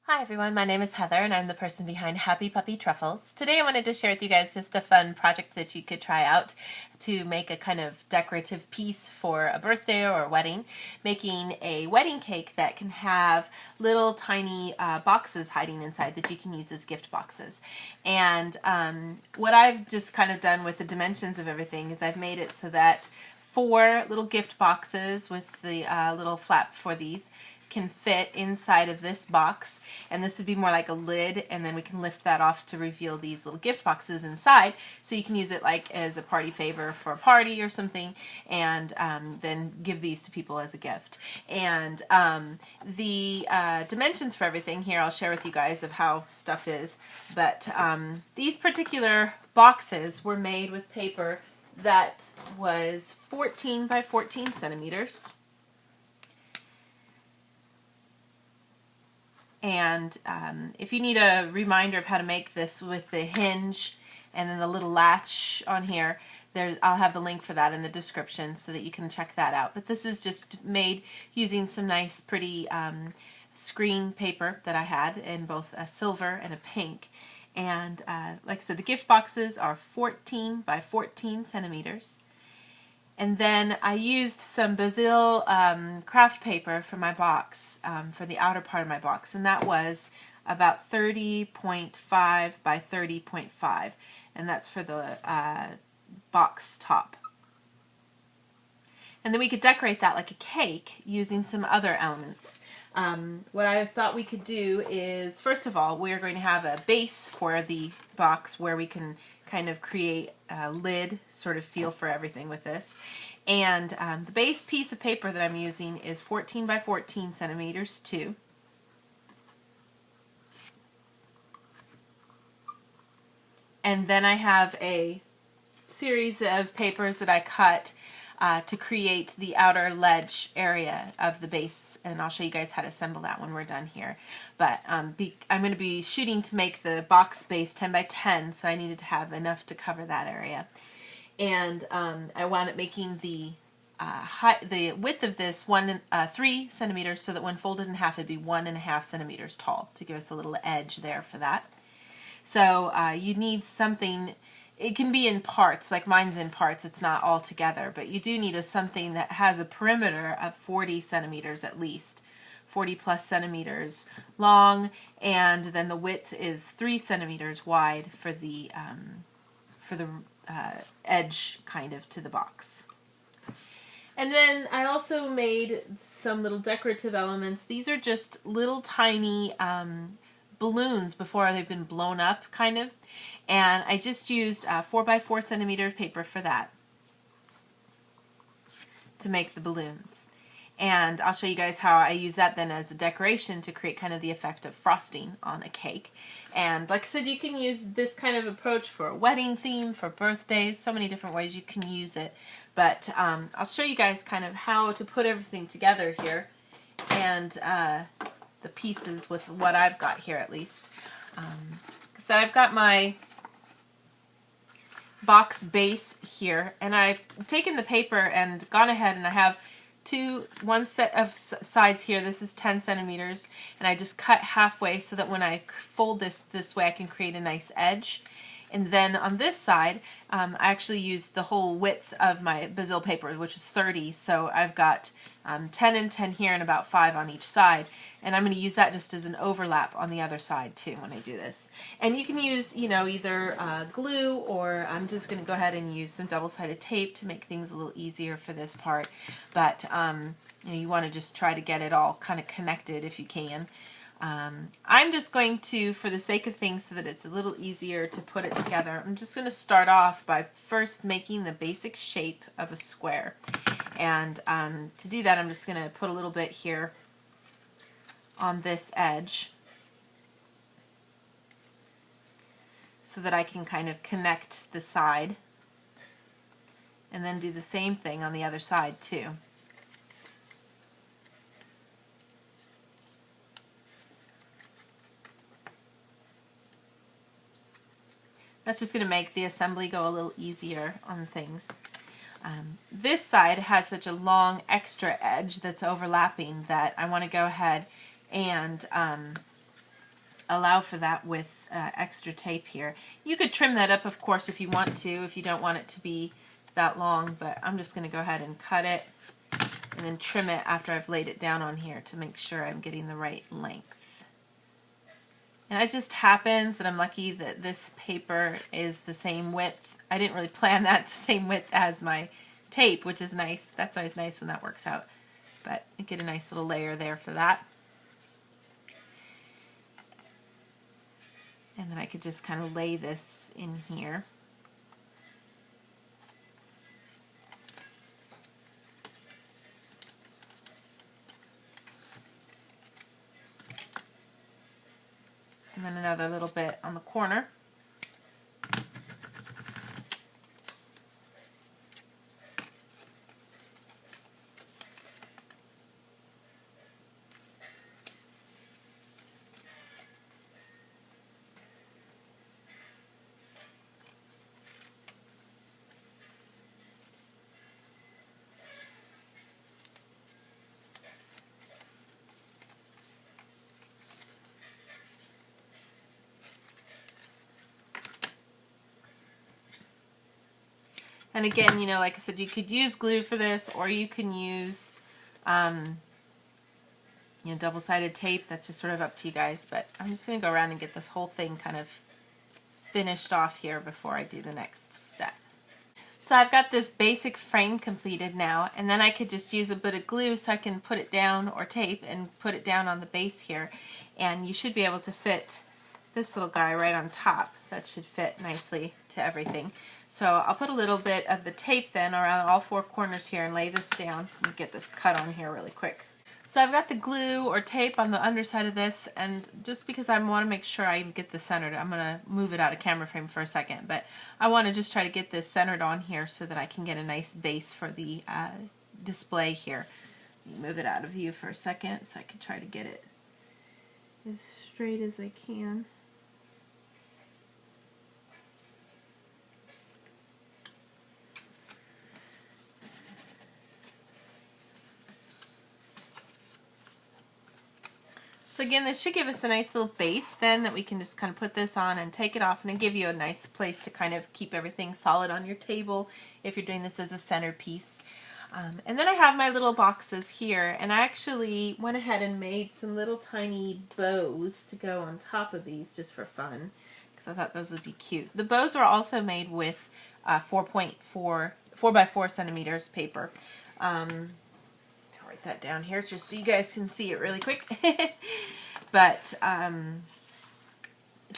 Hi everyone, my name is Heather and I'm the person behind Happy Puppy Truffles. Today I wanted to share with you guys just a fun project that you could try out to make a kind of decorative piece for a birthday or a wedding. Making a wedding cake that can have little tiny boxes hiding inside that you can use as gift boxes. And what I've just kind of done with the dimensions of everything is I've made it so that 4 little gift boxes with the little flap for these can fit inside of this box, and this would be more like a lid, and then we can lift that off to reveal these little gift boxes inside, so you can use it like as a party favor for a party or something, and then give these to people as a gift. And the dimensions for everything here I'll share with you guys of how stuff is, but these particular boxes were made with paper that was 14 by 14 centimeters. And if you need a reminder of how to make this with the hinge and then the little latch on here, I'll have the link for that in the description so that you can check that out. But this is just made using some nice pretty screen paper that I had in both a silver and a pink. And like I said, the gift boxes are 14 by 14 centimeters. And then I used some Brazil craft paper for my box, for the outer part of my box, and that was about 30.5 by 30.5, and that's for the box top. And then we could decorate that like a cake using some other elements. What I thought we could do is, first of all, we're going to have a base for the box where we can kind of create a lid sort of feel for everything with this. And the base piece of paper that I'm using is 14 by 14 centimeters too. And then I have a series of papers that I cut to create the outer ledge area of the base, and I'll show you guys how to assemble that when we're done here. But I'm going to be shooting to make the box base 10 by 10, so I needed to have enough to cover that area. And I wound up making the width of this 3 centimeters, so that when folded in half it'd be 1.5 centimeters tall, to give us a little edge there for that. So you need something. It can be in parts, like mine's in parts, it's not all together, but you do need something that has a perimeter of 40 centimeters at least, 40 plus centimeters long, and then the width is 3 centimeters wide for the edge kind of to the box. And then I also made some little decorative elements. These are just little tiny balloons before they've been blown up, kind of. And I just used 4 by 4 centimeter paper for that to make the balloons. And I'll show you guys how I use that then as a decoration to create kind of the effect of frosting on a cake. And like I said, you can use this kind of approach for a wedding theme, for birthdays, so many different ways you can use it. But I'll show you guys kind of how to put everything together here, and the pieces with what I've got here at least. So I've got my box base here, and I've taken the paper and gone ahead and I have one set of sides here. This is 10 centimeters, and I just cut halfway so that when I fold this way I can create a nice edge. And then on this side, I actually used the whole width of my Brazil paper, which is 30, so I've got 10 and 10 here and about 5 on each side. And I'm going to use that just as an overlap on the other side too when I do this. And you can use, either glue, or I'm just going to go ahead and use some double-sided tape to make things a little easier for this part. But you want to just try to get it all kind of connected if you can. I'm just going to, for the sake of things so that it's a little easier to put it together, I'm just going to start off by first making the basic shape of a square. And to do that, I'm just going to put a little bit here on this edge so that I can kind of connect the side, and then do the same thing on the other side too. That's just going to make the assembly go a little easier on things. This side has such a long extra edge that's overlapping that I want to go ahead and allow for that with extra tape here. You could trim that up, of course, if you want to, if you don't want it to be that long, but I'm just going to go ahead and cut it and then trim it after I've laid it down on here to make sure I'm getting the right length. And it just happens that I'm lucky that this paper is the same width. I didn't really plan that the same width as my tape, which is nice. That's always nice when that works out. But I get a nice little layer there for that. And then I could just kind of lay this in here. And then another little bit on the corner. And again, you know, like I said, you could use glue for this, or you can use, you know, double-sided tape. That's just sort of up to you guys. But I'm just going to go around and get this whole thing kind of finished off here before I do the next step. So I've got this basic frame completed now, and then I could just use a bit of glue so I can put it down, or tape, and put it down on the base here. And you should be able to fit this little guy right on top. That should fit nicely to everything. So I'll put a little bit of the tape then around all four corners here and lay this down. Let me get this cut on here really quick. So I've got the glue or tape on the underside of this, and just because I want to make sure I get this centered, I'm going to move it out of camera frame for a second, but I want to just try to get this centered on here so that I can get a nice base for the display here. Let me move it out of view for a second so I can try to get it as straight as I can. So again, this should give us a nice little base then that we can just kind of put this on and take it off, and it'll give you a nice place to kind of keep everything solid on your table if you're doing this as a centerpiece. And then I have my little boxes here, and I actually went ahead and made some little tiny bows to go on top of these just for fun, because I thought those would be cute. The bows were also made with 4 by 4 centimeters paper. Write that down here just so you guys can see it really quick. But so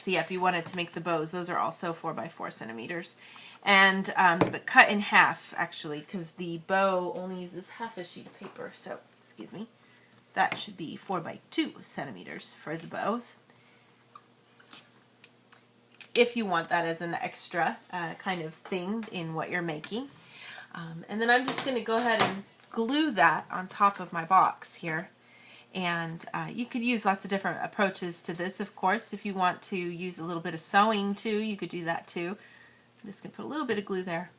yeah, if you wanted to make the bows, those are also 4 by 4 centimeters, and but cut in half actually, because the bow only uses half a sheet of paper. So excuse me, that should be 4 by 2 centimeters for the bows, if you want that as an extra kind of thing in what you're making. And then I'm just going to go ahead and glue that on top of my box here. And you could use lots of different approaches to this, of course. If you want to use a little bit of sewing too, you could do that too. I'm just going to put a little bit of glue there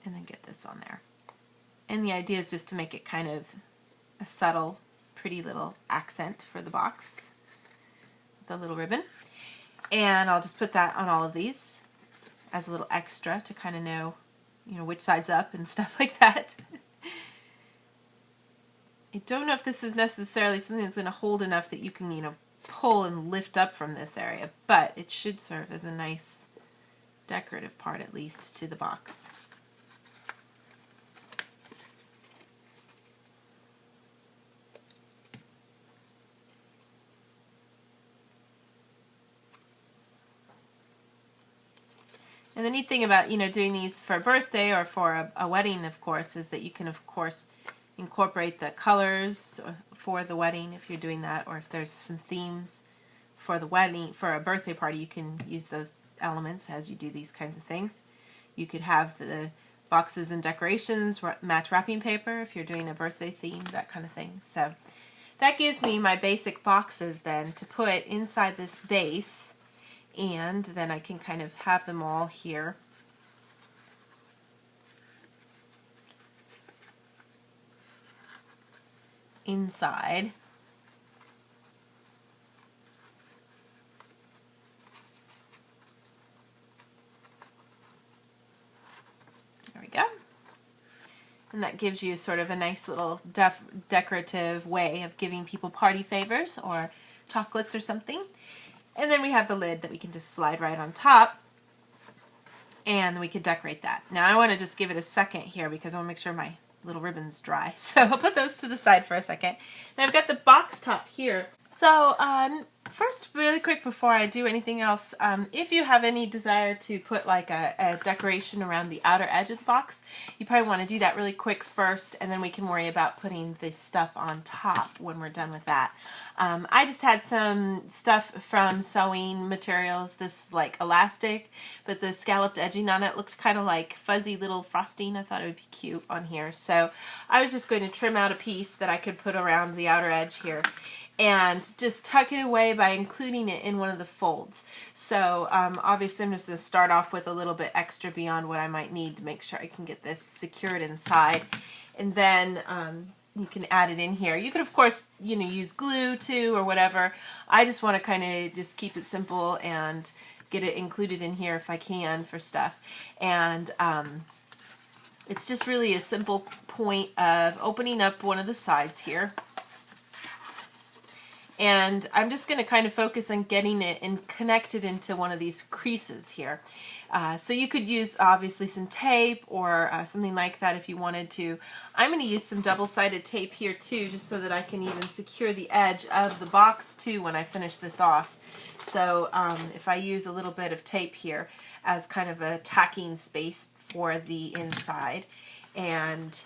and then get this on there. And the idea is just to make it kind of a subtle, pretty little accent for the box, the little ribbon. And I'll just put that on all of these as a little extra to kind of know, you know, which side's up and stuff like that. I don't know if this is necessarily something that's going to hold enough that you can, you know, pull and lift up from this area, but it should serve as a nice decorative part, at least, to the box. And the neat thing about, you know, doing these for a birthday or for a wedding, of course, is that you can, of course, incorporate the colors for the wedding if you're doing that, or if there's some themes for the wedding, for a birthday party, you can use those elements as you do these kinds of things. You could have the boxes and decorations match wrapping paper if you're doing a birthday theme, that kind of thing. So that gives me my basic boxes then to put inside this base, and then I can kind of have them all here. Inside. and that gives you sort of a nice little decorative way of giving people party favors or chocolates or something. And then we have the lid that we can just slide right on top, and we could decorate that. Now I want to just give it a second here because I want to make sure my little ribbon's dry. So I'll put those to the side for a second. And I've got the box top here. So first, really quick before I do anything else, if you have any desire to put like a decoration around the outer edge of the box, you probably want to do that really quick first, and then we can worry about putting the stuff on top when we're done with that. I just had some stuff from sewing materials, this like elastic, but the scalloped edging on it looked kind of like fuzzy little frosting. I thought it would be cute on here. So I was just going to trim out a piece that I could put around the outer edge here and just tuck it away by including it in one of the folds. So obviously I'm just going to start off with a little bit extra beyond what I might need to make sure I can get this secured inside. And then you can add it in here. You could of course, you know, use glue too or whatever. I just want to kind of just keep it simple and get it included in here if I can for stuff. And it's just really a simple point of opening up one of the sides here. And I'm just going to kind of focus on getting it and connected into one of these creases here. So you could use obviously some tape or something like that if you wanted to. I'm going to use some double-sided tape here too, just so that I can even secure the edge of the box too when I finish this off. So if I use a little bit of tape here as kind of a tacking space for the inside, and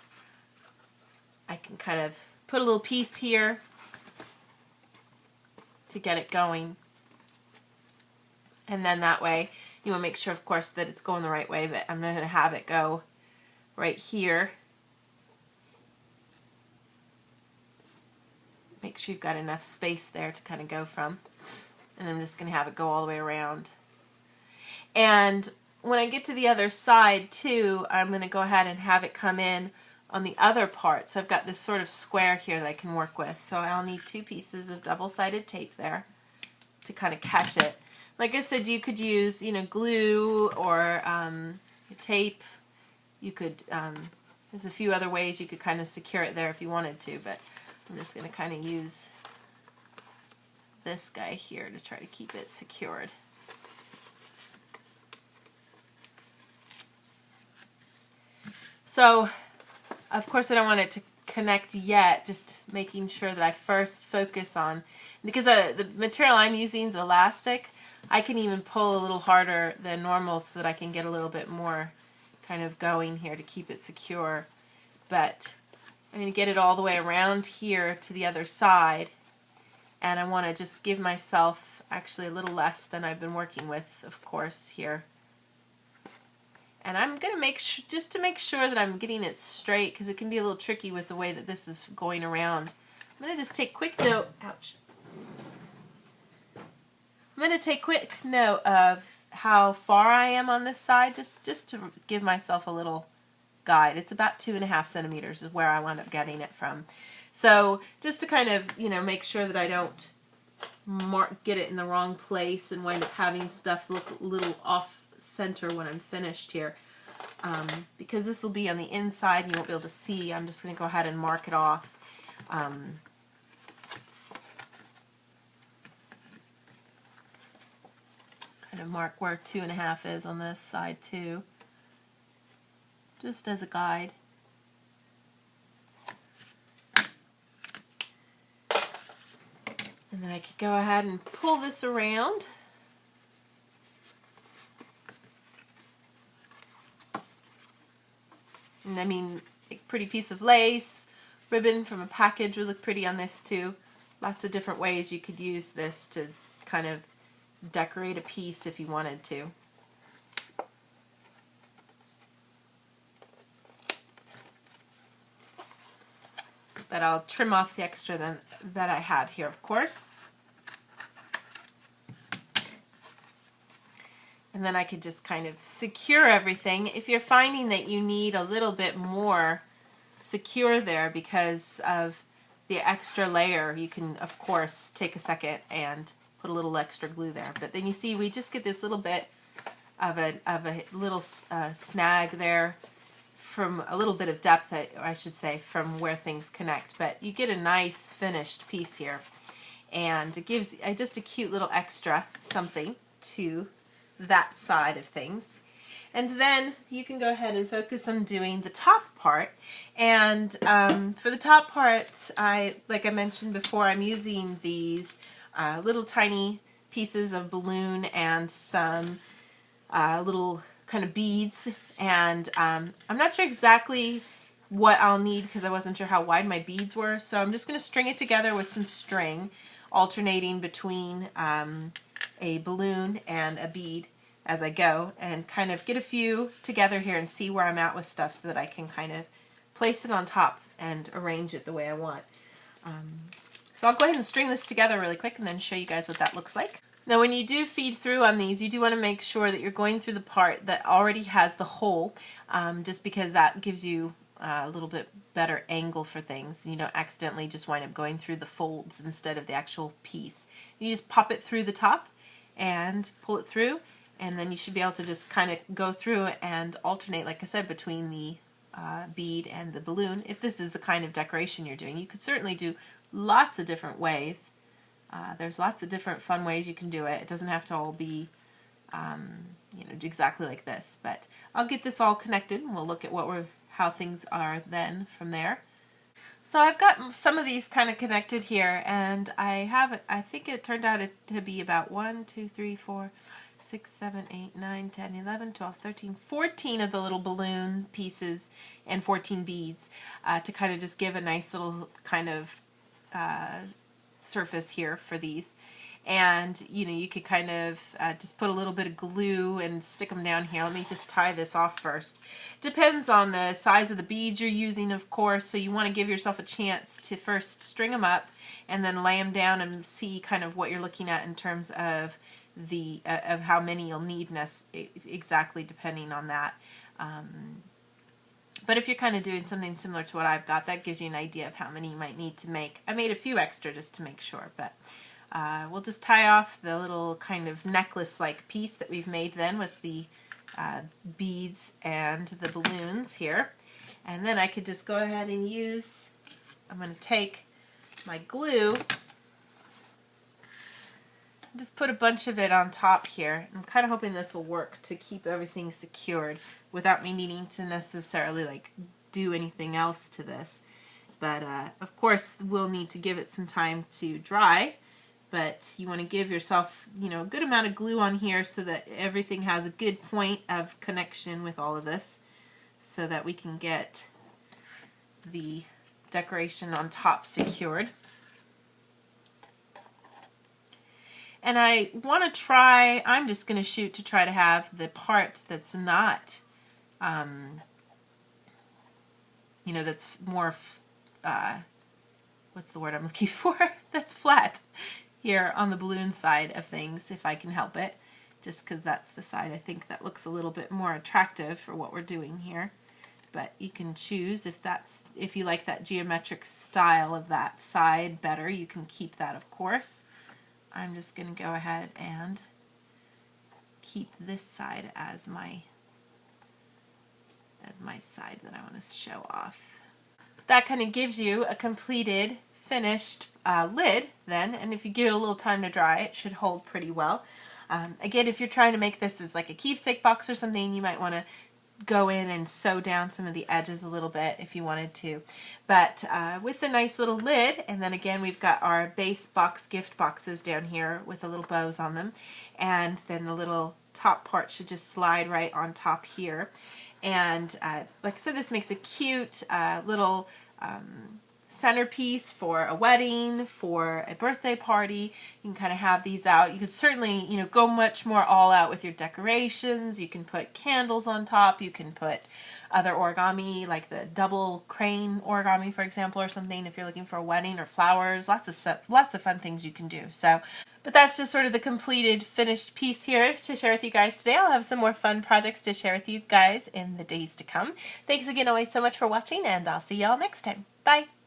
I can kind of put a little piece here to get it going, and then that way you want to make sure of course that it's going the right way, but I'm going to have it go right here. Make sure you've got enough space there to kind of go from, and I'm just going to have it go all the way around. And when I get to the other side too, I'm going to go ahead and have it come in on the other part. So I've got this sort of square here that I can work with. So I'll need 2 pieces of double-sided tape there to kind of catch it. Like I said, you could use, you know, glue or tape. You could, there's a few other ways you could kind of secure it there if you wanted to, but I'm just going to kind of use this guy here to try to keep it secured. So of course I don't want it to connect yet, just making sure that I first focus on, because the material I'm using is elastic, I can even pull a little harder than normal so that I can get a little bit more kind of going here to keep it secure. But I'm going to get it all the way around here to the other side, and I want to just give myself actually a little less than I've been working with, of course, here. And I'm going to make sure, just to make sure that I'm getting it straight, because it can be a little tricky with the way that this is going around. I'm going to just take quick note, ouch. I'm going to take quick note of how far I am on this side, just to give myself a little guide. It's about 2.5 centimeters is where I wound up getting it from. So just to kind of, you know, make sure that I don't get it in the wrong place and wind up having stuff look a little off center when I'm finished here. Because this will be on the inside and you won't be able to see, I'm just going to go ahead and mark it off. Kind of mark where 2.5 is on this side too, just as a guide. And then I could go ahead and pull this around. And I mean, a pretty piece of lace, ribbon from a package would look pretty on this too. Lots of different ways you could use this to kind of decorate a piece if you wanted to. But I'll trim off the extra that I have here, of course. And then I could just kind of secure everything. If you're finding that you need a little bit more secure there because of the extra layer, you can of course take a second and put a little extra glue there. But then you see we just get this little bit of a little snag there from a little bit of depth, I should say, from where things connect. But you get a nice finished piece here, and it gives just a cute little extra something to that side of things. And then you can go ahead and focus on doing the top part. And for the top part, like I mentioned before, I'm using these little tiny pieces of balloon and some little kind of beads. And I'm not sure exactly what I'll need because I wasn't sure how wide my beads were. So I'm just going to string it together with some string, alternating between a balloon and a bead as I go, and kind of get a few together here and see where I'm at with stuff so that I can kind of place it on top and arrange it the way I want. So I'll go ahead and string this together really quick and then show you guys what that looks like. Now when you do feed through on these, you do want to make sure that you're going through the part that already has the hole, just because that gives you a little bit better angle for things. You don't accidentally just wind up going through the folds instead of the actual piece. You just pop it through the top and pull it through, and then you should be able to just kind of go through and alternate, like I said, between the bead and the balloon. If this is the kind of decoration you're doing, you could certainly do lots of different ways. There's lots of different fun ways you can do it. It doesn't have to all be exactly like this, but I'll get this all connected and we'll look at how things are then from there. So I've got some of these kind of connected here, and I think it turned out to be about 1, 2, 3, 4, 6, 7, 8, 9, 10, 11, 12, 13, 14 of the little balloon pieces and 14 beads to kind of just give a nice little kind of surface here for these. And you could kind of just put a little bit of glue and stick them down here. Let me just tie this off first. Depends on the size of the beads you're using, of course, so you want to give yourself a chance to first string them up and then lay them down and see kind of what you're looking at in terms of the of how many you'll need exactly, depending on that. But if you're kind of doing something similar to what I've got, that gives you an idea of how many you might need to make. I made a few extra just to make sure, but we'll just tie off the little kind of necklace-like piece that we've made then with the beads and the balloons here. And then I could just go ahead and I'm going to take my glue, just put a bunch of it on top here. I'm kind of hoping this will work to keep everything secured without me needing to necessarily like do anything else to this. But of course we'll need to give it some time to dry, but you want to give yourself a good amount of glue on here so that everything has a good point of connection with all of this, so that we can get the decoration on top secured. And I want to try, I'm just going to shoot to try to have the part that's not, that's more, what's the word I'm looking for? That's flat here on the balloon side of things, if I can help it. Just because that's the side I think that looks a little bit more attractive for what we're doing here. But you can choose if you like that geometric style of that side better, you can keep that, of course. I'm just going to go ahead and keep this side as my side that I want to show off. That kind of gives you a completed, finished lid then, and if you give it a little time to dry, it should hold pretty well. Again, if you're trying to make this as like a keepsake box or something, you might want to go in and sew down some of the edges a little bit if you wanted to. But with the nice little lid, and then again we've got our base box gift boxes down here with the little bows on them, and then the little top part should just slide right on top here. And like I said, this makes a cute little centerpiece for a wedding, for a birthday party. You can kind of have these out. You could certainly, go much more all out with your decorations. You can put candles on top. You can put other origami, like the double crane origami, for example, or something if you're looking for a wedding, or flowers. Lots of fun things you can do. But that's just sort of the completed, finished piece here to share with you guys today. I'll have some more fun projects to share with you guys in the days to come. Thanks again always so much for watching, and I'll see y'all next time. Bye!